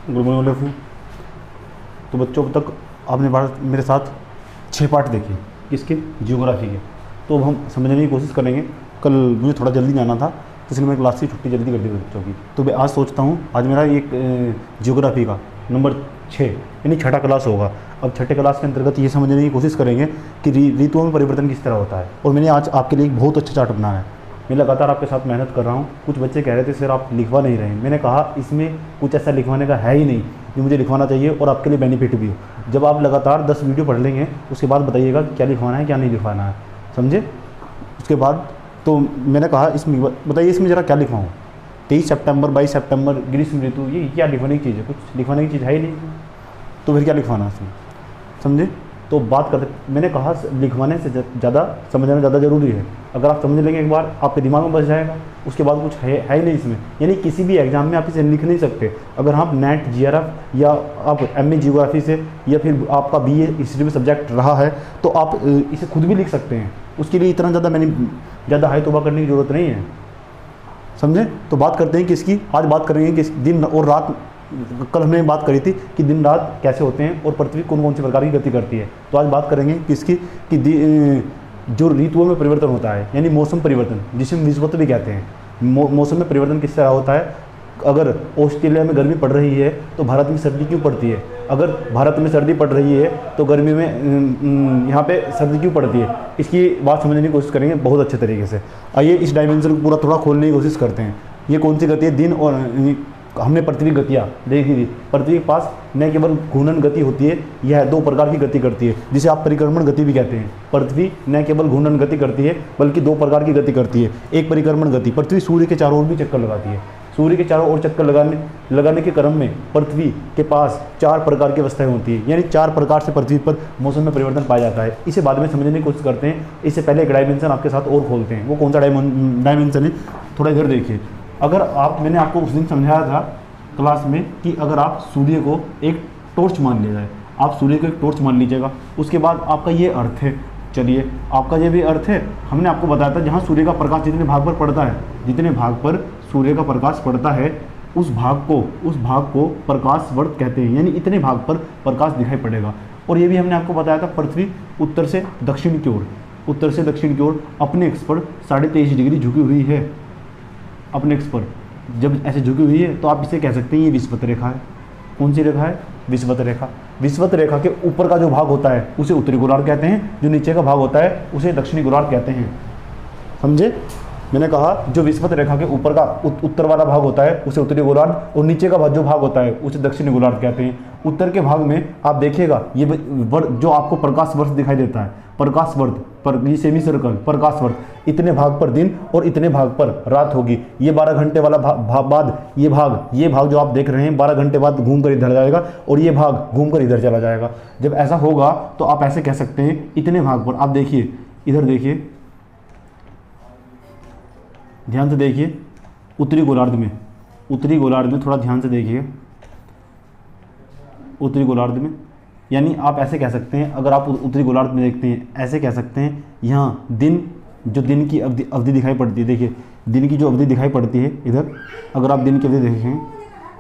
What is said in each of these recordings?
Good morning लफू। तो बच्चों, अब तक आपने मेरे साथ 6 पार्ट देखे किसके, जियोग्राफी के। तो अब हम समझने की कोशिश करेंगे। कल मुझे थोड़ा जल्दी जाना था तो इसलिए मैं क्लास की छुट्टी जल्दी कर दी बच्चों की। तो मैं आज सोचता हूँ आज मेरा एक जियोग्राफी का नंबर 6 यानी छठा क्लास होगा। अब छठे क्लास के अंतर्गत ये समझने की कोशिश करेंगे कि ऋतुओं में परिवर्तन किस तरह होता है। और मैंने आज आपके लिए एक बहुत अच्छा चार्ट बनाया है। मैं लगातार आपके साथ मेहनत कर रहा हूँ। कुछ बच्चे कह रहे थे सर आप लिखवा नहीं रहे हैं। मैंने कहा इसमें कुछ ऐसा लिखवाने का है ही नहीं जो मुझे लिखवाना चाहिए और आपके लिए बेनिफिट भी हो। जब आप लगातार 10 वीडियो पढ़ लेंगे उसके बाद बताइएगा क्या लिखवाना है क्या नहीं लिखवाना है, समझे। उसके बाद तो मैंने कहा इसमें बताइए इसमें ज़रा क्या लिखवाऊँ। 23 सितंबर 22 सितंबर ग्रीष्म ऋतु, ये क्या लिखवाने की चीज़ है? कुछ लिखवाने की चीज़ है ही नहीं, तो फिर क्या लिखवाना है इसमें, समझे। तो बात करते, मैंने कहा लिखवाने से ज़्यादा समझना ज़्यादा ज़रूरी है। अगर आप समझ लेंगे एक बार आपके दिमाग में बस जाएगा, उसके बाद कुछ है ही नहीं इसमें। यानी किसी भी एग्जाम में आप इसे लिख नहीं सकते। अगर आप नेट जीआरएफ या आप एमए जियोग्राफी से या फिर आपका बीए हिस्ट्री में सब्जेक्ट रहा है तो आप इसे खुद भी लिख सकते हैं। उसके लिए इतना ज़्यादा हाई तौबा करने की ज़रूरत नहीं है, समझे। तो बात करते हैं किसकी, आज बात करेंगे कि दिन और रात। कल हमने बात करी थी कि दिन रात कैसे होते हैं और पृथ्वी कौन कौन से प्रकार की गति करती है। तो आज बात करेंगे किसकी कि जो ऋतुओं में परिवर्तन होता है यानी मौसम परिवर्तन, जिसे हम विषुवत भी कहते हैं। मौसम में परिवर्तन किस तरह होता है। अगर ऑस्ट्रेलिया में गर्मी पड़ रही है तो भारत में सर्दी क्यों पड़ती है। अगर भारत में सर्दी पड़ रही है तो गर्मी में यहाँ पे सर्दी क्यों पड़ती है। इसकी बात समझने की कोशिश करेंगे बहुत अच्छे तरीके से। आइए इस डायमेंशन को पूरा थोड़ा खोलने की कोशिश करते हैं। ये कौन सी गति है, दिन और हमने पृथ्वी गतियाँ देखी थी। पृथ्वी के पास न केवल घूर्णन गति होती है, यह 2 प्रकार की गति करती है जिसे आप परिक्रमण गति भी कहते हैं। पृथ्वी न केवल घूर्णन गति करती है बल्कि 2 प्रकार की गति करती है। एक परिक्रमण गति, पृथ्वी सूर्य के चारों ओर भी चक्कर लगाती है। सूर्य के चारों ओर चक्कर लगाने के क्रम में पृथ्वी के पास 4 प्रकार की अवस्थाएं होती है, यानी 4 प्रकार से पृथ्वी पर मौसम में परिवर्तन पाया जाता है। इसे बाद में समझने की कोशिश करते हैं। इससे पहले एक डायमेंशन आपके साथ और खोलते हैं। वो कौन सा डायमेंशन है, थोड़ा इधर देखिए। अगर मैंने आपको उस दिन समझाया था क्लास में कि अगर आप सूर्य को एक टॉर्च मान लिया जाए, आप सूर्य को एक टॉर्च मान लीजिएगा, उसके बाद आपका ये अर्थ है। चलिए आपका ये भी अर्थ है। हमने आपको बताया था जहाँ सूर्य का प्रकाश जितने भाग पर पड़ता है, जितने भाग पर सूर्य का प्रकाश पड़ता है उस भाग को प्रकाश वर्त कहते हैं, यानी इतने भाग पर प्रकाश दिखाई पड़ेगा। और ये भी हमने आपको बताया था पृथ्वी उत्तर से दक्षिण की ओर अपने एक्स पर 23.5 डिग्री झुकी हुई है। अपने एक्स पर जब ऐसे झुकी हुई है तो आप इसे कह सकते हैं ये विषुवत रेखा है। कौन सी रेखा है, विषुवत रेखा। विषुवत रेखा के ऊपर का जो भाग होता है उसे उत्तरी गोलार्ध कहते हैं, जो नीचे का भाग होता है उसे दक्षिणी गोलार्ध कहते हैं, समझे। मैंने कहा जो विषुवत रेखा के ऊपर का उत्तर वाला भाग होता है उसे उत्तरी गोलार्ध और नीचे का जो भाग होता है उसे दक्षिणी गोलार्ध कहते हैं। उत्तर के भाग में आप देखिएगा ये जो आपको प्रकाश वर्ष दिखाई देता है, प्रकाश वर्ष पर ये सेमी सर्कल प्रकाश वर्ष, इतने भाग पर दिन और इतने भाग पर रात होगी। ये 12 घंटे वाला बाद ये भाग जो आप देख रहे हैं 12 घंटे बाद घूम कर इधर जाएगा और ये भाग घूम कर इधर चला जाएगा। जब ऐसा होगा तो आप ऐसे कह सकते हैं इतने भाग पर। आप देखिए इधर देखिए, ध्यान से देखिए, उत्तरी गोलार्ध में थोड़ा ध्यान से देखिए। उत्तरी गोलार्ध में यानी आप ऐसे कह सकते हैं, अगर आप उत्तरी गोलार्ध में देखते हैं ऐसे कह सकते हैं यहाँ दिन की अवधि दिखाई पड़ती है। देखिए दिन की जो अवधि दिखाई पड़ती है इधर, अगर आप दिन की अवधि देखेंगे,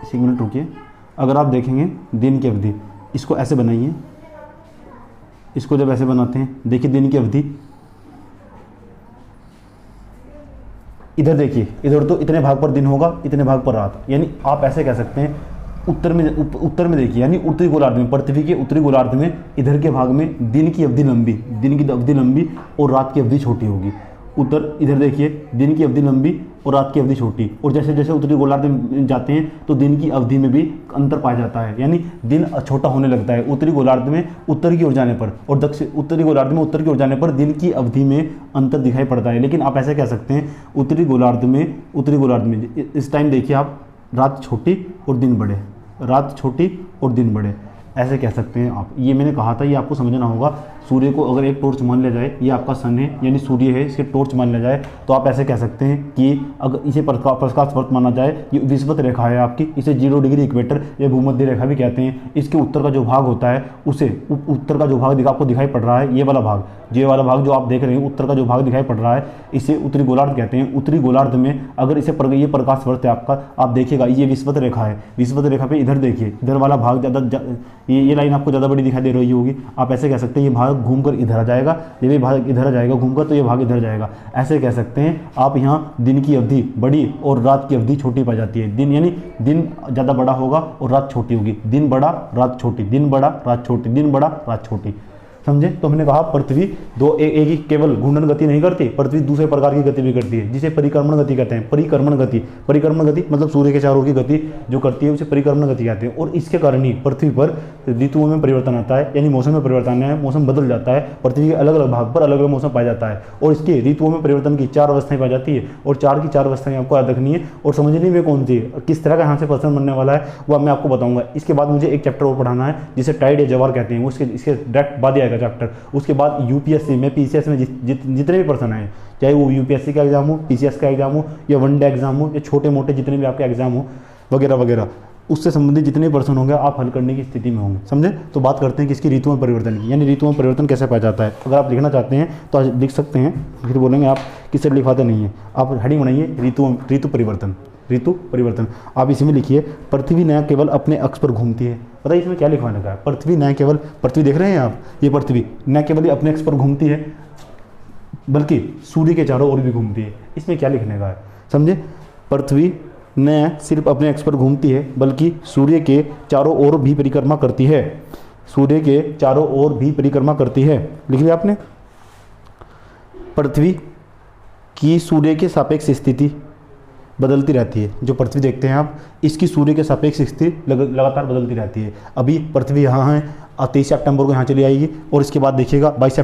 एक मिनट रुकिए, अगर आप देखेंगे दिन की अवधि, इसको ऐसे बनाइए। इसको जब ऐसे बनाते हैं देखिए दिन की अवधि, इधर देखिए, इधर तो इतने भाग पर दिन होगा इतने भाग पर रात, यानी आप ऐसे कह सकते हैं उत्तर में देखिए, यानी उत्तरी गोलार्ध में, पृथ्वी के उत्तरी गोलार्ध में इधर के भाग में दिन की अवधि लंबी और रात की अवधि छोटी होगी। इधर देखिए दिन की अवधि लंबी और रात की अवधि छोटी। और जैसे जैसे उत्तरी गोलार्ध में जाते हैं तो दिन की अवधि में भी अंतर पाया जाता है, यानी दिन छोटा होने लगता है उत्तरी गोलार्ध में उत्तर की ओर जाने पर, और उत्तरी गोलार्ध में उत्तर की ओर जाने पर दिन की अवधि में अंतर दिखाई पड़ता है। लेकिन आप ऐसे कह सकते हैं उत्तरी गोलार्ध में इस टाइम देखिए आप, रात छोटी और दिन बड़े, ऐसे कह सकते हैं आप। ये मैंने कहा था, ये आपको समझना होगा सूर्य को अगर एक टॉर्च मान लिया जाए, ये आपका सन है यानी सूर्य है, इसके टॉर्च मान लिया जाए, तो आप ऐसे कह सकते हैं कि अगर इसे प्रकाश वर्त माना जाए, ये विषुवत रेखा है आपकी, इसे 0 डिग्री इक्वेटर या भूमध्य रेखा भी कहते हैं। इसके उत्तर का जो भाग होता है उसे उत्तर का जो भाग आपको दिखाई पड़ रहा है, ये वाला भाग जो आप देख रहे हैं, उत्तर का जो भाग दिखाई पड़ रहा है, इसे उत्तरी गोलार्ध कहते हैं। उत्तरी गोलार्ध में अगर इसे ये प्रकाश वर्त है आपका, आप देखिएगा ये विषुवत रेखा है, विषुवत रेखा पे इधर देखिए, इधर वाला भाग ज़्यादा, ये लाइन आपको ज़्यादा बड़ी दिखाई दे रही होगी, आप ऐसे कह सकते हैं ये भाग घूमकर इधर आ जाएगा, ये भी भाग इधर आ जाएगा घूमकर, तो ये भाग इधर जाएगा, ऐसे कह सकते हैं आप। यहाँ दिन की अवधि बड़ी और रात की अवधि छोटी पाई जाती है। दिन यानी दिन ज़्यादा बड़ा होगा और रात छोटी होगी, दिन बड़ा रात छोटी, दिन बड़ा रात छोटी, दिन बड़ा रात छोटी, समझे। तो हमने कहा पृथ्वी एक ही केवल घूर्णन गति नहीं करती, पृथ्वी दूसरे प्रकार की गति भी करती है, जिसे परिक्रमण गति कहते हैं। परिक्रमण गति मतलब सूर्य के चारों ओर की गति जो करती है उसे परिक्रमण गति कहते हैं। और इसके कारण ही पृथ्वी पर ऋतुओं में परिवर्तन आता है, यानी मौसम में परिवर्तन है, मौसम बदल जाता है, पृथ्वी के अलग अलग भाग पर अलग अलग मौसम पाया जाता है। और इसके ऋतुओं में परिवर्तन की 4 अवस्थाएं पाई जाती है, और 4 की 4 अवस्थाएं आपको याद रखनी है और समझनी में कौन सी किस तरह का यहाँ से प्रश्न बनने वाला है वो मैं आपको बताऊंगा। इसके बाद मुझे एक चैप्टर और पढ़ाना है जिसे टाइड या जवार कहते हैं, उसके इसके डायरेक्ट बाद ही आएगा चैप्टर। उसके बाद यूपीएससी में पीसीएस में जितने भी पर्सन आए, चाहे वो यूपीएससी का एग्जाम हो, पीसीएस का एग्जाम हो, या वनडे एग्जाम हो, या छोटे मोटे जितने भी आपके एग्जाम हो वगैरह वगैरह, उससे संबंधित जितने पर्सन होंगे आप हल करने की स्थिति में होंगे, समझे। तो बात करते हैं कि इसकी ऋतुओं में परिवर्तन की, यानी ऋतुओं में परिवर्तन कैसे पाया जाता है। अगर आप लिखना चाहते हैं तो आज लिख सकते हैं, फिर बोलेंगे आप किससे लिखवाते नहीं है, आप हेडिंग बनाइए ऋतु परिवर्तन। आप इसी में लिखिए पृथ्वी न केवल अपने अक्ष पर घूमती है। पता है इसमें क्या लिखवाने का है, पृथ्वी न केवल, पृथ्वी देख रहे हैं आप, ये पृथ्वी न केवल अपने अक्ष पर घूमती है बल्कि सूर्य के चारों ओर भी घूमती है। इसमें क्या लिखने का है, समझे। पृथ्वी न सिर्फ अपने अक्ष पर घूमती है बल्कि सूर्य के चारों ओर भी परिक्रमा करती है, सूर्य के चारों ओर भी परिक्रमा करती है। लिख लिया आपने। पृथ्वी की सूर्य के सापेक्ष स्थिति बदलती रहती है। जो पृथ्वी देखते हैं आप, इसकी सूर्य के सापेक्ष स्थिति लगातार बदलती रहती है। अभी पृथ्वी यहाँ है, 23 सितंबर को यहाँ चली आएगी, और इसके बाद देखिएगा 22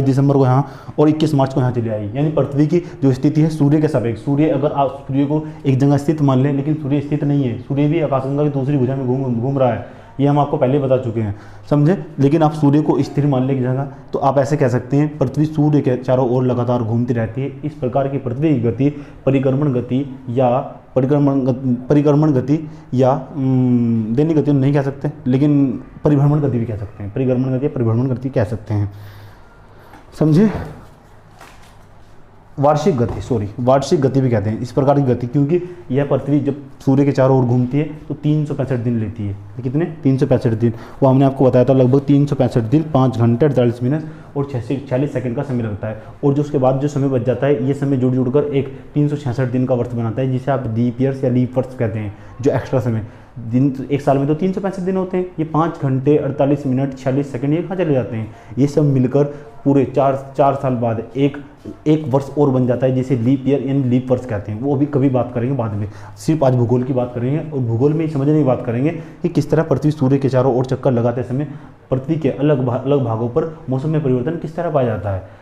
दिसंबर को यहाँ, और 21 मार्च को यहाँ चली आएगी। यानी पृथ्वी की जो स्थिति है सूर्य के सापेक्ष, सूर्य अगर आप सूर्य को एक जगह स्थित मान लें, लेकिन सूर्य स्थित नहीं है, सूर्य भी आकाशगंगा की दूसरी भुजा में घूम रहा है, ये हम आपको पहले बता चुके हैं, समझे। लेकिन आप सूर्य को स्थिर मान लें की जगह, तो आप ऐसे कह सकते हैं पृथ्वी सूर्य के चारों ओर लगातार घूमती रहती है। इस प्रकार की पृथ्वी की गति परिक्रमण गति या दैनिक गति नहीं कह सकते, लेकिन परिभ्रमण गति भी कह सकते हैं, परिक्रमण गति या परिभ्रमण गति कह सकते हैं, समझे। वार्षिक गति भी कहते हैं इस प्रकार की गति, क्योंकि यह पृथ्वी जब सूर्य के चारों ओर घूमती है तो 365 दिन लेती है। कितने? 365 दिन। वो हमने आपको बताया था, लगभग 365 दिन 5 घंटे 48 मिनट और 46 सेकंड का समय लगता है। और जो उसके बाद जो समय बच जाता है, ये समय जुड़ कर एक 366 दिन का वर्ष बनाता है, जिसे आप लीप ईयर्स या लीप वर्ष कहते हैं। जो एक्स्ट्रा समय दिन, एक साल में तो 365 दिन होते हैं, ये 5 घंटे 48 मिनट 46 सेकंड ये कहाँ चले जाते हैं। ये सब मिलकर पूरे 4 साल बाद एक वर्ष और बन जाता है, जिसे लीप ईयर यानी लीप वर्ष कहते हैं। वो अभी कभी बात करेंगे बाद में, सिर्फ आज भूगोल की बात करेंगे, और भूगोल में समझने की बात करेंगे कि किस तरह पृथ्वी सूर्य के चारों ओर चक्कर लगाते समय पृथ्वी के अलग भागों पर मौसम में परिवर्तन किस तरह पाया जाता है।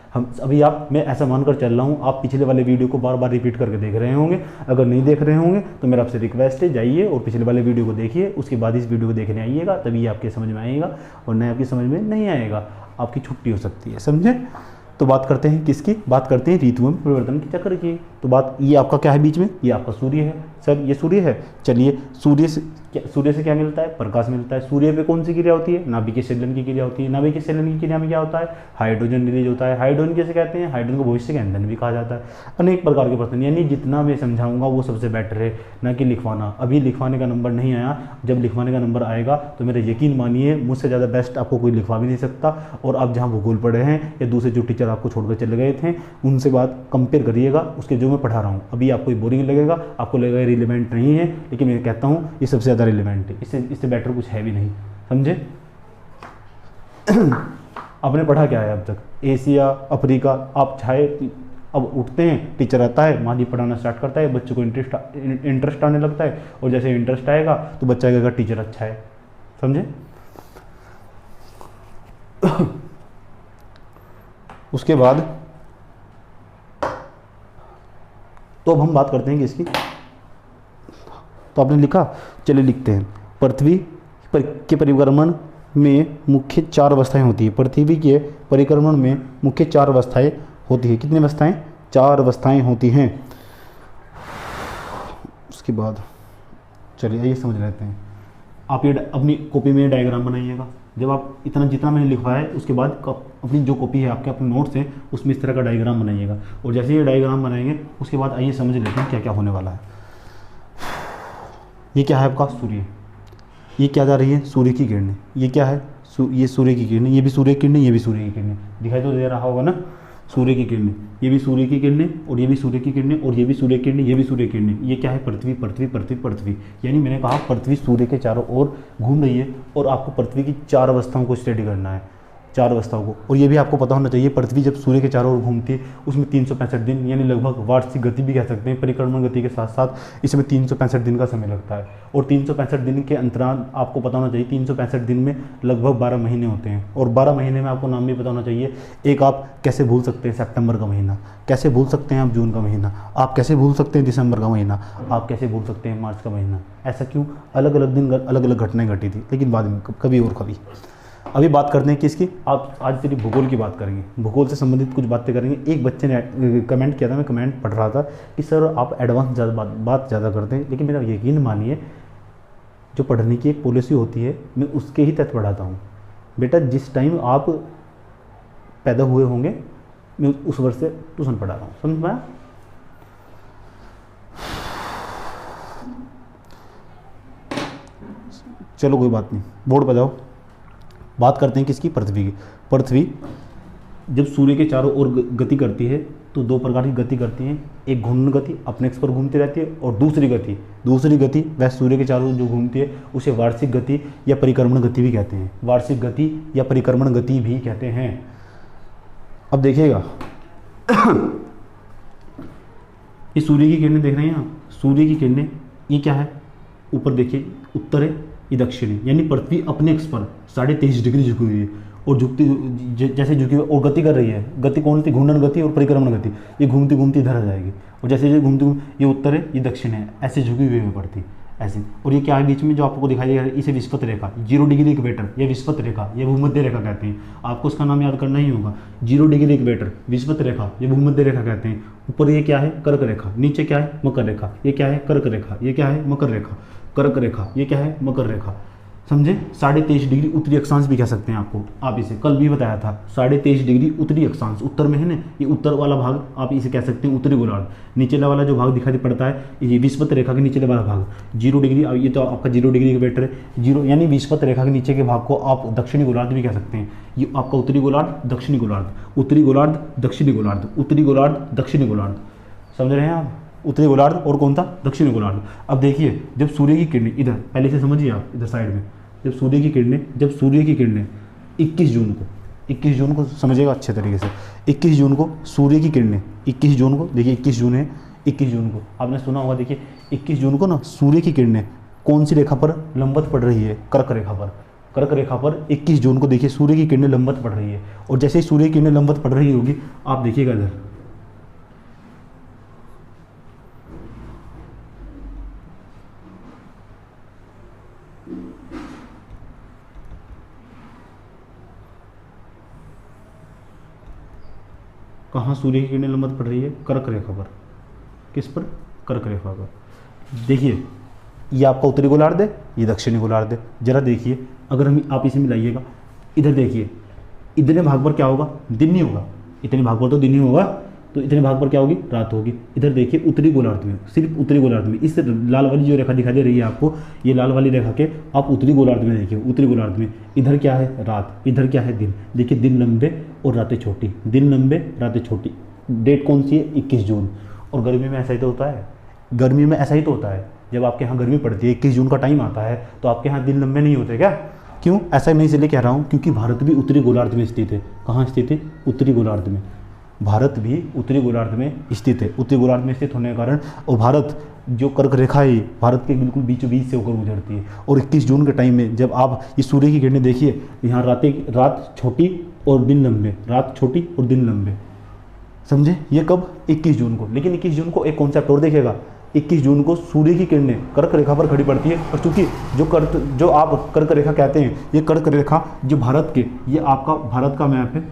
मैं ऐसा मानकर चल रहा हूँ, आप पिछले वाले वीडियो को बार बार रिपीट करके देख रहे होंगे। अगर नहीं देख रहे होंगे तो मेरा आपसे रिक्वेस्ट है, जाइए और पिछले वाले वीडियो को देखिए, उसके बाद इस वीडियो को देखने आइएगा, तभी आपके समझ में आएगा, और नहीं आपकी समझ में नहीं आएगा, आपकी छुट्टी हो सकती है, समझे। तो बात करते हैं किसकी, बात करते हैं ऋतुओं में परिवर्तन के चक्र की। तो बात ये आपका क्या है बीच में, ये आपका सूर्य है सर, ये सूर्य है। चलिए सूर्य से क्या मिलता है, प्रकाश मिलता है। सूर्य पे कौन सी क्रिया होती है, नाभिकीय संचलन की क्रिया होती है। नाभिकीय संचलन की क्रिया में क्या होता है, हाइड्रोजन रिलीज होता है। हाइड्रोजन कैसे कहते हैं, हाइड्रोजन को भविष्य का ईंधन भी कहा जाता है। अनेक प्रकार के प्रश्न, यानी जितना मैं समझाऊंगा वो सबसे बेटर है, ना कि लिखवाना। अभी लिखवाने का नंबर नहीं आया, जब लिखवाने का नंबर आएगा तो मेरा यकीन मानिए मुझसे ज़्यादा बेस्ट आपको कोई लिखवा भी नहीं सकता। और आप जहाँ भूगोल पढ़े हैं या दूसरे जो टीचर आपको छोड़कर चले गए थे, उनसे बात कंपेयर करिएगा उसके जो मैं पढ़ा रहा हूँ। अभी आपको बोरिंग लगेगा, आपको लगेगा रिलेवेंट नहीं है, लेकिन मैं कहता हूँ ये सबसे ज़्यादा रिलेवेंट है, इससे बेटर कुछ है भी नहीं, समझे। आपने पढ़ा क्या है अब तक, एशिया अफ्रीका। आप चाहे अब उठते हैं, टीचर आता है, माली पढ़ाना स्टार्ट करता है, बच्चों को इंटरेस्ट आने लगता है, और जैसे इंटरेस्ट आएगा तो बच्चा कहेगा टीचर अच्छा है, समझे। उसके बाद तो अब हम बात करते हैं कि इसकी, तो आपने लिखा, चलिए लिखते हैं। पृथ्वी के परिक्रमण में मुख्य 4 अवस्थाएं होती है। पृथ्वी के परिक्रमण में मुख्य 4 अवस्थाएं होती है। कितनी अवस्थाएं? 4 अवस्थाएं होती हैं। उसके बाद चलिए ये समझ लेते हैं। आप ये अपनी कॉपी में डायग्राम बनाइएगा। जब आप इतना जितना मैंने लिखवाया है उसके बाद अपनी जो कॉपी है आपके अपने नोट्स हैं उसमें इस तरह का डायग्राम बनाइएगा। और जैसे ये डायग्राम बनाएंगे उसके बाद आइए समझ लेते हैं क्या क्या होने वाला है। ये क्या है आपका? सूर्य। ये क्या जा रही है? सूर्य की किरणें। ये क्या है? ये सूर्य की किरणें। ये भी सूर्य की किरणें, ये भी सूर्य की किरणें। दिखाई तो दे रहा होगा ना? सूर्य की किरणें, ये भी सूर्य की किरणें और ये भी सूर्य की किरणें और ये भी सूर्य की किरणें, ये भी सूर्य की किरणें। ये क्या है? पृथ्वी पृथ्वी पृथ्वी पृथ्वी। यानी मैंने कहा पृथ्वी सूर्य के चारों ओर घूम रही है और आपको पृथ्वी की 4 अवस्थाओं को स्टडी करना है, 4 अवस्थाओं को। और ये भी आपको पता होना चाहिए पृथ्वी जब सूर्य के चारों ओर घूमती है उसमें 365 दिन यानी लगभग वार्षिक गति भी कह सकते हैं, परिक्रमण गति के साथ साथ इसमें 365 दिन का समय लगता है। और 365 दिन के अंतराल आपको पता होना चाहिए। 365 दिन में लगभग 12 महीने होते हैं और 12 महीने में आपको नाम भी पता होना चाहिए। एक आप कैसे भूल सकते हैं सितंबर का महीना, कैसे भूल सकते हैं आप जून का महीना, आप कैसे भूल सकते हैं दिसंबर का महीना, आप कैसे भूल सकते हैं मार्च का महीना। ऐसा क्यों? अलग अलग दिन अलग अलग घटनाएं घटी थी, लेकिन बाद में कभी और कभी। अभी बात करते हैं किसकी? आप आज तेरी भूगोल की बात करेंगे, भूगोल से संबंधित कुछ बातें करेंगे। एक बच्चे ने कमेंट किया था, मैं कमेंट पढ़ रहा था कि सर आप एडवांस बात ज़्यादा करते हैं, लेकिन मेरा यकीन मानिए जो पढ़ने की एक पॉलिसी होती है मैं उसके ही तहत पढ़ाता हूँ। बेटा जिस टाइम आप पैदा हुए होंगे मैं उस वर्ष से ट्यूशन पढ़ा रहा हूँ, समझ में आया? चलो कोई बात नहीं, बोर्ड पर जाओ। बात करते हैं किसकी? पृथ्वी की। पृथ्वी जब सूर्य के चारों ओर गति करती है तो 2 प्रकार की गति करती है। एक घूर्णन गति अपने एक्स पर घूमती रहती है और दूसरी गति वह सूर्य के चारों ओर जो घूमती है उसे वार्षिक गति या परिक्रमण गति भी कहते हैं। वार्षिक गति या परिक्रमण गति भी कहते हैं। अब देखिएगा ये सूर्य की किरणें देख रहे हैं आप? सूर्य की किरणें ये क्या है? ऊपर देखिए उत्तर है, ये दक्षिण है। यानी पृथ्वी अपने एक्स पर 23.5 डिग्री झुकी हुई है और जैसे झुकी हुई और गति कर रही है। गति कौन सी? घूर्णन गति और परिक्रमण गति। ये घूमती घूमती इधर आ जाएगी और जैसे घूमती ये उत्तर है, ये दक्षिण है, ऐसे झुकी हुई है पड़ती ऐसे। और ये क्या है बीच में जो आपको दिखाई देगा? इसे विस्पत रेखा, 0 डिग्री इक्वेटर, ये विस्पत रेखा, ये भूमध्य रेखा कहते हैं। आपको उसका नाम याद करना ही होगा। 0 डिग्री इक्वेटर, विस्पत रेखा, ये भूमध्य रेखा कहते हैं। ऊपर ये क्या है? कर्क रेखा। नीचे क्या है? मकर रेखा। ये क्या है? कर्क रेखा। ये क्या है? मकर रेखा। कर्क रेखा। ये क्या है? मकर रेखा। समझे? 23.5 डिग्री उत्तरी अक्षांश भी कह सकते हैं आपको। आप इसे कल भी बताया था, 23.5 डिग्री उत्तरी अक्षांश, उत्तर में है ना, ये उत्तर वाला भाग आप इसे कह सकते हैं उत्तरी गोलार्ध। निचले वाला जो भाग दिखाई पड़ता है ये विस्पत रेखा के निचले वाला भाग 0 डिग्री। ये तो आपका 0 डिग्री इक्वेटर है। 0 यानी विस्पत रेखा के नीचे के भाग को आप दक्षिणी गोलार्ध भी कह सकते हैं। ये आपका उत्तरी गोलार्ध, दक्षिणी गोलार्ध, उत्तरी गोलार्ध, दक्षिणी गोलार्ध, उत्तरी गोलार्ध, दक्षिणी गोलार्ध। समझ रहे हैं आप? उत्तरी गोलार्ध और कौन था? दक्षिणी गोलार्ध। अब देखिए जब सूर्य की किरणें इधर, पहले से समझिए आप इधर साइड में, जब सूर्य की किरणें 21 जून को समझिएगा अच्छे तरीके से। 21 जून को सूर्य की किरणें, 21 जून को देखिए, 21 जून है, 21 जून को आपने सुना होगा। देखिए 21 जून को ना सूर्य की किरणें कौन सी रेखा पर लंबवत पड़ रही है? कर्क रेखा पर। कर्क रेखा पर 21 जून को देखिए सूर्य की किरणें लंबवत पड़ रही है। और जैसे ही सूर्य की किरणें लंबवत पड़ रही होगी आप देखिएगा इधर, कहाँ सूर्य की किरणें लंबवत पड़ रही है? कर्क रेखा पर। किस पर? कर्क रेखा पर। देखिए ये आपका उत्तरी गोलार्ध है, ये दक्षिणी गोलार्ध है। जरा देखिए अगर आप इसे मिलाइएगा, इधर देखिए इतने भाग पर क्या होगा? दिन नहीं होगा। इतने भाग पर तो दिन नहीं होगा, तो इतने भाग पर क्या होगी? रात होगी। इधर देखिए उत्तरी गोलार्ध में, सिर्फ उत्तरी गोलार्ध में, इस लाल वाली जो रेखा दिखाई दे रही है आपको, ये लाल वाली रेखा के आप उत्तरी गोलार्ध में देखिए। उत्तरी गोलार्ध में इधर क्या है? रात, इधर क्या है? दिन। देखिए दिन लंबे और रातें छोटी, दिन लंबे रातें छोटी। डेट कौन सी है? 21 जून। और गर्मी में ऐसा ही तो होता है, गर्मी में ऐसा ही तो होता है। जब आपके यहाँ गर्मी पड़ती है 21 जून का टाइम आता है तो आपके यहाँ दिन लंबे नहीं होते क्या? क्यों? ऐसा मैं इसलिए कह रहा हूँ क्योंकि भारत भी उत्तरी गोलार्ध में स्थित है। कहाँ स्थित है? उत्तरी गोलार्ध में। भारत भी उत्तरी गोलार्ध में स्थित है। उत्तरी गोलार्ध में स्थित होने के कारण, और भारत जो कर्क रेखा है भारत के बिल्कुल बीचों बीच से होकर गुजरती है। और 21 जून के टाइम में जब आप इस सूर्य की किरणें देखिए, यहाँ रात छोटी और दिन लंबे, रात छोटी और दिन लंबे। समझे? ये कब? 21 जून को। लेकिन 21 जून को एक कॉन्सेप्ट और देखेगा, 21 जून को सूर्य की किरणें कर्क रेखा पर खड़ी पड़ती है। और चूंकि जो आप कर्क रेखा कहते हैं, ये कर्क रेखा जो भारत के, ये आपका भारत का मैप है,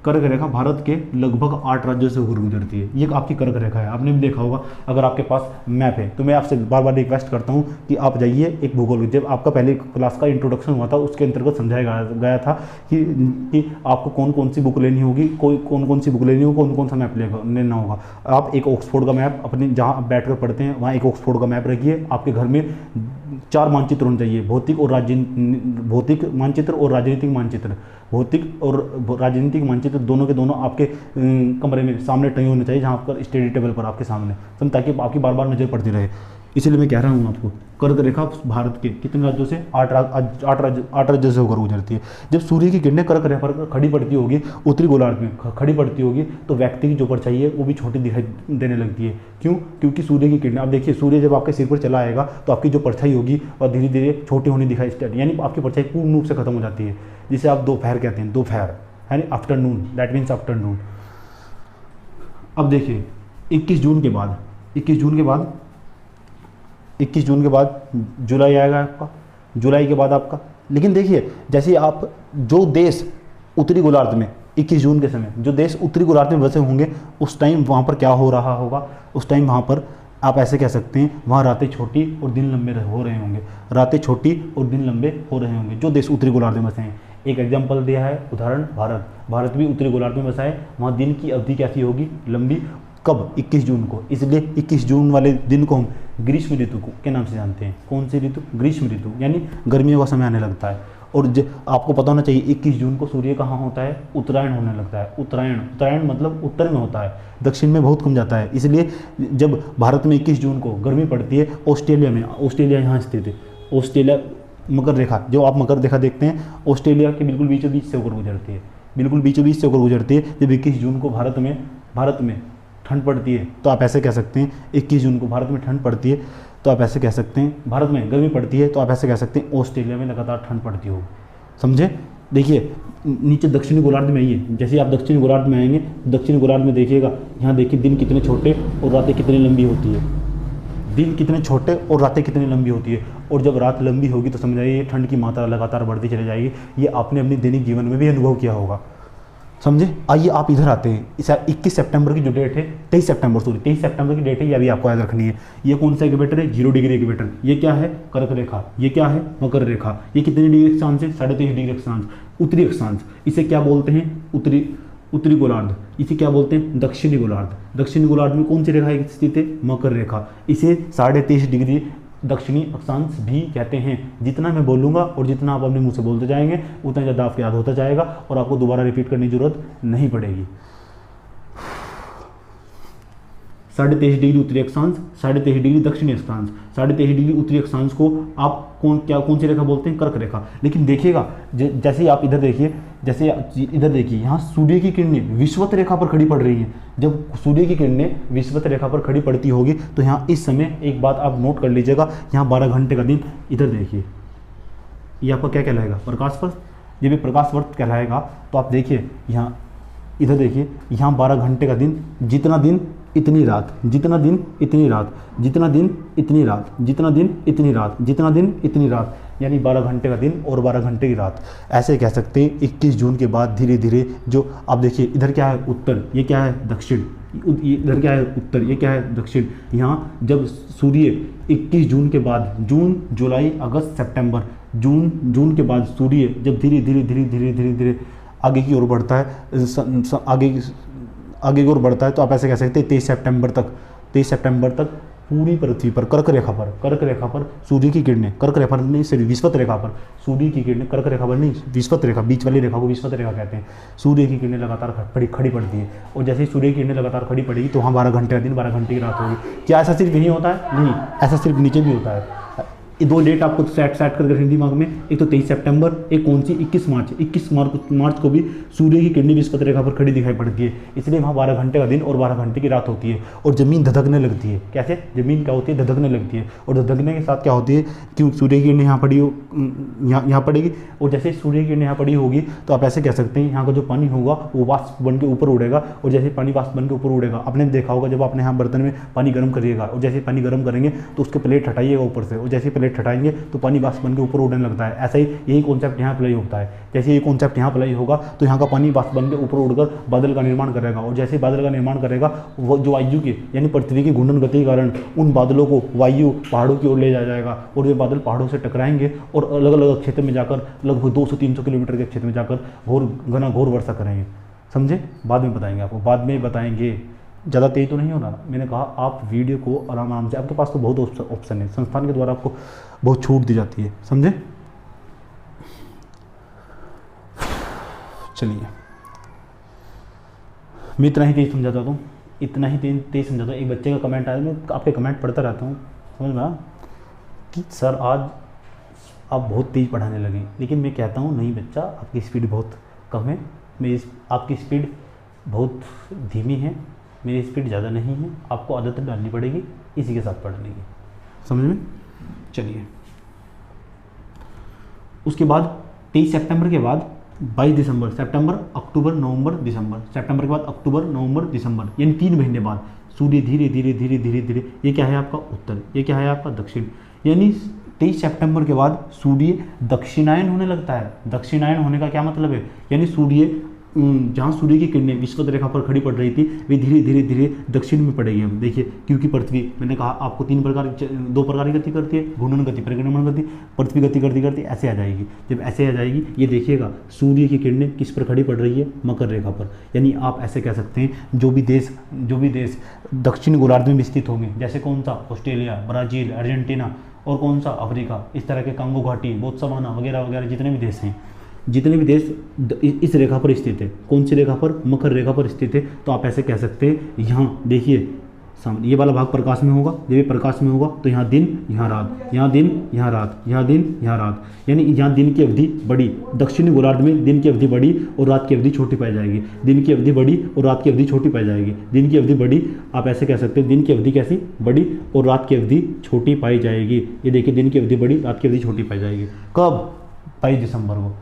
कर्क रेखा भारत के लगभग 8 राज्यों से होकर गुजरती है। ये आपकी कर्क रेखा है, आपने भी देखा होगा अगर आपके पास मैप है। तो मैं आपसे बार बार रिक्वेस्ट करता हूँ कि आप जाइए एक भूगोल, जब आपका पहले क्लास का इंट्रोडक्शन हुआ था उसके अंतर्गत समझाया गया था कि आपको कौन कौन सी बुक लेनी होगी, कौन कौन सी बुक लेनी होगी, कौन कौन सा मैप लेना होगा। आप एक ऑक्सफोर्ड का मैप अपने जहाँ आप बैठ कर पढ़ते हैं वहाँ एक ऑक्सफोर्ड का मैप रखिए। आपके घर में 4 मानचित्र होने चाहिए, भौतिक मानचित्र और राजनीतिक मानचित्र। भौतिक और राजनीतिक मानचित्र दोनों के दोनों आपके कमरे में सामने टंगे होने चाहिए, जहाँ पर स्टडी टेबल पर आपके सामने, ताकि आपकी बार बार नज़र पड़ती रहे। इसलिए मैं कह रहा हूँ आपको, कर्क रेखा भारत के कितने राज्यों से 8 राज्यों से होकर गुजरती है। जब सूर्य की किरणें कर्क रेखा पर खड़ी पड़ती होगी, उत्तरी गोलार्ध में खड़ी पड़ती होगी, तो व्यक्ति की जो परछाई है वो भी छोटी दिखाई देने लगती है। क्यों? क्योंकि सूर्य की किरणें, आप देखिए सूर्य जब आपके सिर पर चला आएगा तो आपकी जो परछाई होगी वह धीरे धीरे छोटी होनी दिखाई स्टार्ट, यानी आपकी परछाई पूर्ण रूप से खत्म हो जाती है, जिसे आप दोपहर कहते हैं, दोपहर यानी आफ्टरनून, दैट मीन्स आफ्टरनून। अब देखिए 21 जून के बाद जुलाई आएगा आपका, जुलाई के बाद आपका। लेकिन देखिए जैसे आप जो देश उत्तरी गोलार्ध में 21 जून के समय जो देश उत्तरी गोलार्ध में बसे होंगे, उस टाइम वहाँ पर क्या हो रहा होगा, उस टाइम वहाँ पर आप ऐसे कह सकते हैं वहाँ रातें छोटी और दिन लंबे हो रहे होंगे, रातें छोटी और दिन लंबे हो रहे होंगे जो देश उत्तरी गोलार्ध में बसे हैं। एक एग्जाम्पल दिया है, उदाहरण भारत भी उत्तरी गोलार्ध में बसा है, वहाँ दिन की अवधि कैसी होगी, लंबी। कब? 21 जून को। इसलिए 21 जून वाले दिन को हम ग्रीष्म ऋतु के नाम से जानते हैं। कौन सी ऋतु? ग्रीष्म ऋतु, यानी गर्मियों का समय आने लगता है। और आपको पता होना चाहिए 21 जून को सूर्य कहाँ होता है? उत्तरायण होने लगता है। उत्तरायण मतलब उत्तर में होता है, दक्षिण में बहुत कम जाता है। इसलिए जब भारत में 21 जून को गर्मी पड़ती है, ऑस्ट्रेलिया यहाँ स्थित है, ऑस्ट्रेलिया मकर रेखा, जो आप मकर रेखा देखते हैं, ऑस्ट्रेलिया के बिल्कुल बीचों बीच से होकर गुजरती है, बिल्कुल बीचों बीच से होकर गुजरती है। जब 21 जून को भारत में ठंड पड़ती है तो आप ऐसे कह सकते हैं 21 जून को भारत में ठंड पड़ती है तो आप ऐसे कह सकते हैं, भारत में गर्मी पड़ती है तो आप ऐसे कह सकते हैं ऑस्ट्रेलिया में लगातार ठंड पड़ती हो। समझे? देखिए नीचे दक्षिणी गोलार्ध में आइए, जैसे आप दक्षिणी गोलार्ध में आएंगे, दक्षिणी गोलार्ध में देखिएगा, यहाँ देखिए दिन कितने छोटे और रातें कितनी लंबी होती है, दिन कितने छोटे और रातें कितनी लंबी होती है। और जब रात लंबी होगी तो समझाइए ठंड की मात्रा लगातार बढ़ती चली जाएगी। ये आपने अपने दैनिक जीवन में भी अनुभव किया होगा। समझे? आइए आप इधर आते हैं, इस 21 सितंबर की जो डेट है, 23 सितंबर की डेट है, ये अभी आपको याद रखनी है। ये कौन सा इक्वेटर है? 0 डिग्री इक्वेटर। ये क्या है? कर्क रेखा। ये क्या है? मकर रेखा। ये कितनी डिग्री अक्षांश है? 23.5 डिग्री अक्षांश, उत्तरी अक्षांश। इसे क्या बोलते हैं? उत्तरी गोलार्ध। इसे क्या बोलते हैं? दक्षिणी गोलार्ध। दक्षिणी गोलार्ध में कौन सी रेखा स्थित है? मकर रेखा। इसे 23.5 डिग्री दक्षिणी अक्षांश भी कहते हैं। जितना मैं बोलूँगा और जितना आप अपने मुंह से बोलते जाएंगे उतना ज़्यादा आपको याद होता जाएगा और आपको दोबारा रिपीट करने की जरूरत नहीं पड़ेगी। 23.5 डिग्री उत्तरी अक्षांश, 23.5 डिग्री दक्षिणी अक्षांश। 23.5 डिग्री उत्तरी अक्षांश को आप कौन सी रेखा बोलते हैं? कर्क रेखा। लेकिन देखिएगा जैसे ही आप इधर देखिए, यहाँ सूर्य की किरणें विषुवत रेखा पर खड़ी पड़ रही हैं। जब सूर्य की किरणें विषुवत रेखा पर खड़ी पड़ती होगी तो यहाँ इस समय एक बात आप नोट कर लीजिएगा, यहाँ 12 घंटे का दिन। इधर देखिए, ये आपका क्या कहलाएगा? प्रकाश वर्ष। जब ये प्रकाश वर्ष कहलाएगा तो आप देखिए यहाँ, इधर देखिए, यहाँ 12 घंटे का दिन, जितना दिन इतनी रात, जितना दिन इतनी रात, जितना दिन इतनी रात, जितना दिन इतनी रात, जितना दिन इतनी रात, यानी 12 घंटे का दिन और 12 घंटे की रात। ऐसे कह सकते हैं 21 जून के बाद धीरे धीरे जो आप देखिए, इधर क्या है? उत्तर, ये क्या है? दक्षिण, इधर क्या है? उत्तर, ये क्या है? दक्षिण। यहाँ जब सूर्य 21 जून के बाद, जून, जुलाई, अगस्त, सितंबर, जून के बाद सूर्य जब धीरे धीरे आगे की ओर बढ़ता है, आगे की ओर बढ़ता है, तो आप ऐसे कह सकते हैं 23 सितंबर तक पूरी पृथ्वी पर कर्क रेखा पर सूर्य की किरणें, कर्क रेखा नहीं सॉरी विषुवत रेखा पर सूर्य की किरणें, कर्क रेखा पर नहीं, विषुवत रेखा, बीच वाली रेखा को विषुवत रेखा कहते हैं। सूर्य की किरणें लगातार खड़ी पड़ती है और जैसे ही सूर्य की किरणें लगातार खड़ी पड़ेगी तो वहाँ 12 घंटे का दिन, 12 घंटे की रात होगी। क्या ऐसा सिर्फ यही होता है? नहीं, ऐसा सिर्फ नीचे भी होता है। ये दो डेट आपको सेट करके रखनी दिमाग में, एक तो 23 सितंबर, एक कौन सी 21 मार्च। 21 मार्च को भी सूर्य की किरणें विषुवत रेखा पर खड़ी दिखाई पड़ती है, इसलिए वहाँ 12 घंटे का दिन और 12 घंटे की रात होती है और ज़मीन धधकने लगती है। कैसे? ज़मीन क्या होती है? धधकने लगती है, और धधकने के साथ क्या होती है कि सूर्य की किरणें यहाँ पड़ी हो, यहाँ पड़ेगी, और जैसे सूर्य की किरणें यहाँ पड़ी होगी तो आप ऐसे कह सकते हैं यहाँ का जो पानी होगा वो वाष्प बन के ऊपर उड़ेगा, और जैसे पानी वाष्प बन के ऊपर उड़ेगा, आपने देखा होगा जब आपने यहाँ बर्तन में पानी गर्म करिएगा और जैसे पानी गर्म करेंगे तो उसके प्लेट हटाइएगा ऊपर से, और जैसे प्लेट हटाएंगे तो पानी वाष्प बन के ऊपर उड़ने लगता है। ऐसा ही यही कॉन्सेप्ट यहाँ अप्लाई होता है। जैसे ये कॉन्सेप्ट यहाँ अप्लाई होगा तो यहाँ का पानी वाष्प बन के ऊपर उड़कर बादल का निर्माण करेगा, और जैसे बादल का निर्माण करेगा वो जो वायु के यानी पृथ्वी की घूर्णन गति के कारण उन बादलों को वायु पहाड़ों की ओर ले जाएगा, और ये बादल पहाड़ों से टकराएंगे और अलग अलग क्षेत्र में जाकर लगभग 200-300 किलोमीटर के क्षेत्र में जाकर घोर वर्षा करेंगे। समझे? बाद में बताएंगे आपको, बाद में बताएंगे, ज़्यादा तेज तो नहीं होना। मैंने कहा आप वीडियो को आराम से, आपके पास तो बहुत ऑप्शन है, संस्थान के द्वारा आपको बहुत छूट दी जाती है। समझे? चलिए मैं इतना ही तेज समझाता हूँ, इतना ही तेज समझाता हूँ। एक बच्चे का कमेंट आया, मैं आपके कमेंट पढ़ता रहता हूँ, समझ में आया कि सर आज आप बहुत तेज़ पढ़ाने लगे, लेकिन मैं कहता हूँ नहीं बच्चा, आपकी स्पीड बहुत कम है, आपकी स्पीड बहुत धीमी है, मेरी स्पीड ज़्यादा नहीं है, आपको आदत डालनी पड़ेगी इसी के साथ पढ़ने की। समझ में? चलिए उसके बाद 23 सितंबर के बाद 22 दिसंबर, सितंबर, अक्टूबर, नवंबर, दिसंबर, सितंबर के बाद अक्टूबर, नवंबर, दिसंबर, यानी 3 महीने बाद सूर्य धीरे धीरे धीरे धीरे धीरे, ये क्या है आपका उत्तर, ये क्या है आपका दक्षिण, यानी 23 सितंबर के बाद सूर्य दक्षिणायन होने लगता है। दक्षिणायन होने का क्या मतलब है? यानी सूर्य जहाँ सूर्य की किरणें विषुवत रेखा पर खड़ी पड़ रही थी वे धीरे धीरे धीरे दक्षिण में पड़ेगी। हम देखिए, क्योंकि पृथ्वी, मैंने कहा आपको दो प्रकार की गति करती है, घूर्णन गति, परिक्रमण गति। पृथ्वी गति करती करती ऐसे आ जाएगी। जब ऐसे आ जाएगी, ये देखिएगा सूर्य की किरणें किस पर खड़ी पड़ रही है? मकर रेखा पर। यानी आप ऐसे कह सकते हैं जो भी देश दक्षिण गोलार्ध में स्थित होंगे, जैसे कौन सा? ऑस्ट्रेलिया, ब्राज़ील, अर्जेंटीना, और कौन सा? अफ्रीका, इस तरह के कांगो घाटी, बोत्सवाना वगैरह वगैरह, जितने भी देश हैं, जितने भी देश इस रेखा पर स्थित है, कौन सी रेखा पर? मकर रेखा पर स्थित है। तो आप ऐसे कह सकते हैं, यहाँ देखिए सामने ये वाला भाग प्रकाश में होगा, जब ये प्रकाश में होगा तो यहाँ दिन, यहाँ रात, यहाँ दिन, यहाँ रात, यहाँ दिन, यहाँ रात, यानी यहाँ दिन की अवधि बड़ी। दक्षिणी गोलार्ध में दिन की अवधि बड़ी और रात की अवधि छोटी पाई जाएगी। दिन की अवधि बड़ी और रात की अवधि छोटी पाई जाएगी। दिन की अवधि बड़ी, आप ऐसे कह सकते हैं दिन की अवधि कैसी? बड़ी, और रात की अवधि छोटी पाई जाएगी। ये देखिए, दिन की अवधि बड़ी, रात की अवधि छोटी पाई जाएगी। कब? 22 दिसंबर को।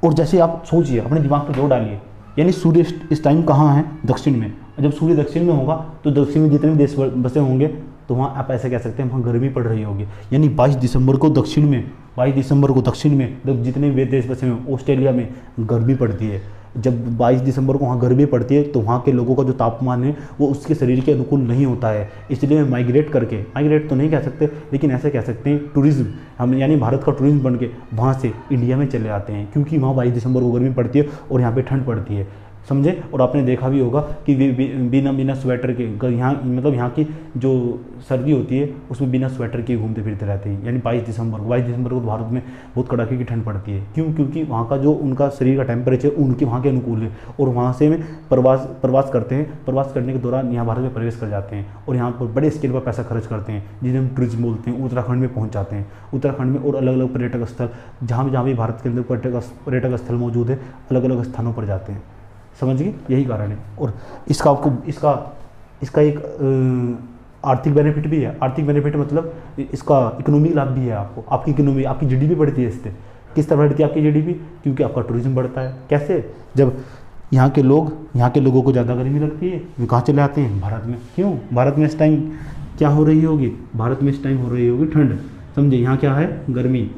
और जैसे आप सोचिए, अपने दिमाग पर जोर डालिए, यानी सूर्य इस टाइम कहाँ है? दक्षिण में। जब सूर्य दक्षिण में होगा तो दक्षिण में जितने भी देश बसे होंगे तो वहाँ आप ऐसे कह सकते हैं वहाँ गर्मी पड़ रही होगी। यानी 22 दिसंबर को दक्षिण में, 22 दिसंबर को दक्षिण में जब जितने भी देश बसे हुए, ऑस्ट्रेलिया में गर्मी पड़ती है। जब 22 दिसंबर को वहाँ गर्मी पड़ती है तो वहाँ के लोगों का जो तापमान है वो उसके शरीर के अनुकूल नहीं होता है। इसलिए माइग्रेट तो नहीं कह सकते, लेकिन ऐसे कह सकते हैं टूरिज्म, हम यानी भारत का टूरिज्म बन के वहाँ से इंडिया में चले आते हैं, क्योंकि वहाँ 22 दिसंबर को गर्मी पड़ती है और यहाँ पे ठंड पड़ती है। समझे? और आपने देखा भी होगा कि बिना स्वेटर के यहाँ, मतलब यहाँ की जो सर्दी होती है उसमें बिना स्वेटर के घूमते फिरते रहते हैं। यानी 22 दिसंबर को भारत में बहुत कड़ाके की ठंड पड़ती है। क्यों? क्योंकि वहाँ का जो उनका शरीर का टेम्परेचर उनके वहाँ के अनुकूल है, और वहाँ से में प्रवास करते हैं। प्रवास करने के दौरान यहाँ भारत में प्रवेश कर जाते हैं और यहाँ पर बड़े स्केल पर पैसा खर्च करते हैं, जिन्हें हम टूरिज्म बोलते हैं। उत्तराखंड में पहुँच जाते हैं। उत्तराखंड में और अलग अलग पर्यटक स्थल, जहाँ भी भारत के अंदर पर्यटक स्थल मौजूद है, अलग अलग स्थानों पर जाते हैं। समझ गए? यही कारण है। और इसका एक आर्थिक बेनिफिट भी है। आर्थिक बेनिफिट मतलब इसका इकोनॉमिक लाभ भी है आपको। आपकी इकोनॉमी, आपकी जीडीपी बढ़ती है इससे। किस तरह बढ़ती है आपकी जीडीपी? क्योंकि आपका टूरिज्म बढ़ता है। कैसे? जब यहाँ के लोगों को ज़्यादा गर्मी लगती है, वे कहाँ चले आते हैं? भारत में। क्यों? भारत में इस टाइम क्या हो रही होगी? भारत में इस टाइम हो रही होगी ठंड। समझे? यहाँ क्या है? गर्मी।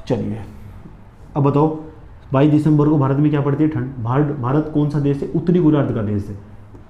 चलिए अब बताओ, 22 दिसंबर को भारत में क्या पड़ती है? ठंड। भारत कौन सा देश है? उत्तरी गोलार्ध का देश है।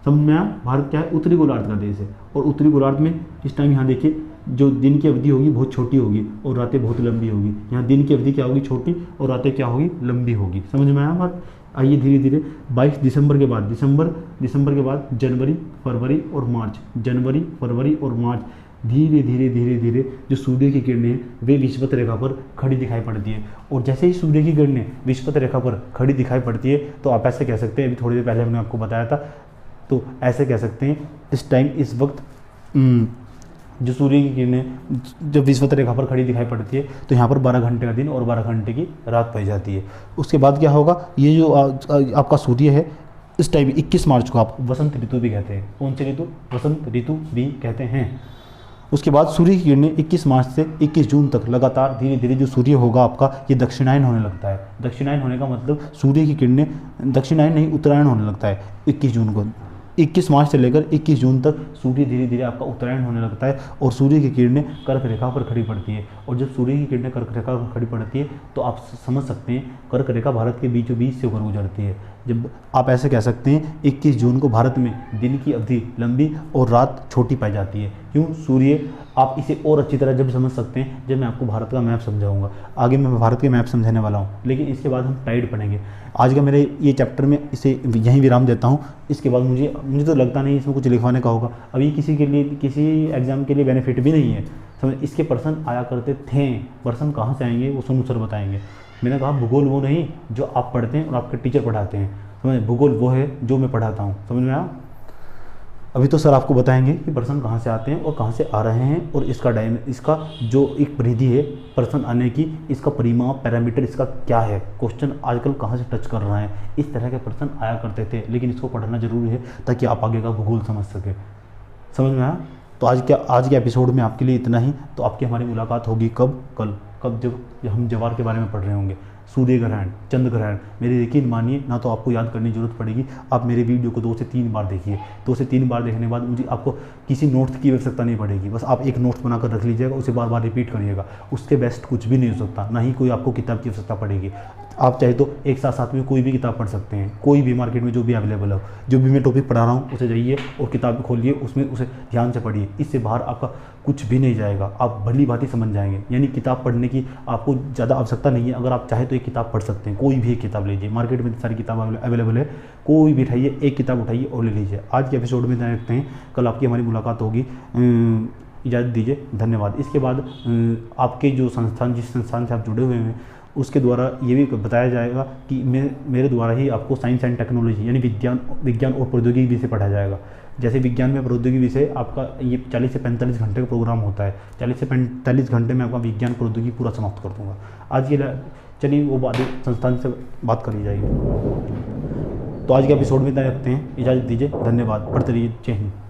समझ में आया? भारत क्या है? उत्तरी गोलार्ध का देश है। और उत्तरी गोलार्ध में इस टाइम यहाँ देखिए, जो दिन की अवधि होगी बहुत छोटी होगी और रातें बहुत लंबी होगी। यहाँ दिन की अवधि क्या होगी? छोटी, और रातें क्या होगी? लंबी होगी। समझ में आया बात? आइए धीरे धीरे 22 दिसंबर के बाद दिसंबर के बाद जनवरी, फरवरी और मार्च, जनवरी, फरवरी और मार्च, धीरे धीरे धीरे धीरे जो सूर्य की किरणें हैं वे विषुवत रेखा पर खड़ी दिखाई पड़ती है। और जैसे ही सूर्य की किरणें विषुवत रेखा पर खड़ी दिखाई पड़ती है तो आप ऐसे कह सकते हैं, अभी थोड़ी देर पहले मैंने आपको बताया था, तो ऐसे कह सकते हैं इस टाइम, इस वक्त जो सूर्य की किरणें जब विषुवत रेखा पर खड़ी दिखाई पड़ती है तो यहाँ पर 12 घंटे का दिन और 12 घंटे की रात पाई जाती है। उसके बाद क्या होगा, ये जो आपका सूर्य है इस टाइम 21 मार्च को आप वसंत ऋतु भी कहते हैं। कौन सी ऋतु? वसंत ऋतु भी कहते हैं। उसके बाद सूर्य की किरणें 21 मार्च से 21 जून तक लगातार धीरे धीरे जो सूर्य होगा आपका ये दक्षिणायन होने लगता है। दक्षिणायन होने का मतलब सूर्य की किरणें दक्षिणायन नहीं उत्तरायण होने लगता है 21 जून को। 21 मार्च से लेकर 21 जून तक सूर्य धीरे धीरे आपका उत्तरायण होने लगता है और सूर्य की किरणें कर्क रेखा पर खड़ी पड़ती है। और जब सूर्य की किरणें कर्क रेखा पर खड़ी पड़ती है तो आप समझ सकते हैं कर्क रेखा भारत के बीचों बीच से होकर गुजरती है। जब आप ऐसे कह सकते हैं 21 जून को भारत में दिन की अवधि लंबी और रात छोटी पाई जाती है। क्यों? सूर्य, आप इसे और अच्छी तरह जब समझ सकते हैं जब मैं आपको भारत का मैप समझाऊंगा। आगे मैं भारत के मैप समझाने वाला हूँ, लेकिन इसके बाद हम टाइड पढ़ेंगे। आज का मेरे ये चैप्टर में इसे यहीं विराम देता हूँ। इसके बाद मुझे तो लगता नहीं इसमें कुछ लिखवाने का होगा। अभी किसी के लिए किसी एग्जाम के लिए बेनिफिट भी नहीं है समझ। इसके प्रश्न आया करते थे, प्रश्न कहाँ से आएंगे वो सोनू सर बताएंगे। मैंने कहा भूगोल वो नहीं जो आप पढ़ते हैं और आपके टीचर पढ़ाते हैं, समझ। भूगोल वो है जो मैं पढ़ाता हूँ, समझ में आया। अभी तो सर आपको बताएंगे कि प्रश्न कहाँ से आते हैं और कहाँ से आ रहे हैं और इसका जो एक परिधि है प्रश्न आने की, इसका परिमाप पैरामीटर इसका क्या है, क्वेश्चन आजकल कहाँ से टच कर रहा है, इस तरह के प्रश्न आया करते थे। लेकिन इसको पढ़ना जरूरी है ताकि आप आगे का भूगोल समझ सके, समझ में आया। तो आज के एपिसोड में आपके लिए इतना ही। तो आपकी हमारी मुलाकात होगी कब जब हम जवार के बारे में पढ़ रहे होंगे, सूर्य ग्रहण, चंद्र ग्रहण। मेरी यकीन मानिए ना तो आपको याद करने की जरूरत पड़ेगी, आप मेरे वीडियो को 2 से 3 बार देखिए। 2 से 3 बार देखने के बाद मुझे आपको किसी नोट्स की आवश्यकता नहीं पड़ेगी। बस आप एक नोट्स बनाकर रख लीजिएगा, उसे बार बार रिपीट करिएगा। उसके बेस्ट कुछ भी नहीं हो सकता, ना ही कोई आपको किताब की आवश्यकता पड़ेगी। आप चाहे तो एक साथ में कोई भी किताब पढ़ सकते हैं, कोई भी मार्केट में जो भी अवेलेबल हो। जो भी मैं टॉपिक पढ़ा रहा हूँ उसे जाइए और किताब खोलिए, उसमें उसे ध्यान से पढ़िए। इससे बाहर आपका कुछ भी नहीं जाएगा, आप भली भांति समझ जाएंगे। यानी किताब पढ़ने की आपको ज़्यादा आवश्यकता नहीं है। अगर आप चाहे तो एक किताब पढ़ सकते हैं, कोई भी एक किताब लीजिए, मार्केट में सारी किताब अवेलेबल है, कोई भी उठाइए, एक किताब उठाइए और ले लीजिए। आज के एपिसोड में ध्यान रखते हैं, कल आपकी हमारी मुलाकात होगी। इजाज़त दीजिए, धन्यवाद। इसके बाद आपके जो संस्थान, जिस संस्थान से आप जुड़े हुए हैं, उसके द्वारा ये भी बताया जाएगा कि मेरे द्वारा ही आपको साइंस एंड टेक्नोलॉजी यानी विज्ञान और प्रौद्योगिकी विषय पढ़ाया जाएगा। जैसे विज्ञान में प्रौद्योगिकी विषय आपका ये 40 से 45 घंटे का प्रोग्राम होता है। 40 से 45 घंटे में आपका विज्ञान प्रौद्योगिकी पूरा समाप्त कर दूँगा। आज के चलिए वो बात संस्थान से बात करी जाएगी। तो आज के एपिसोड में इतना रखते हैं, इजाज़त दीजिए, धन्यवाद। पढ़ते रहिए, जय हिंद।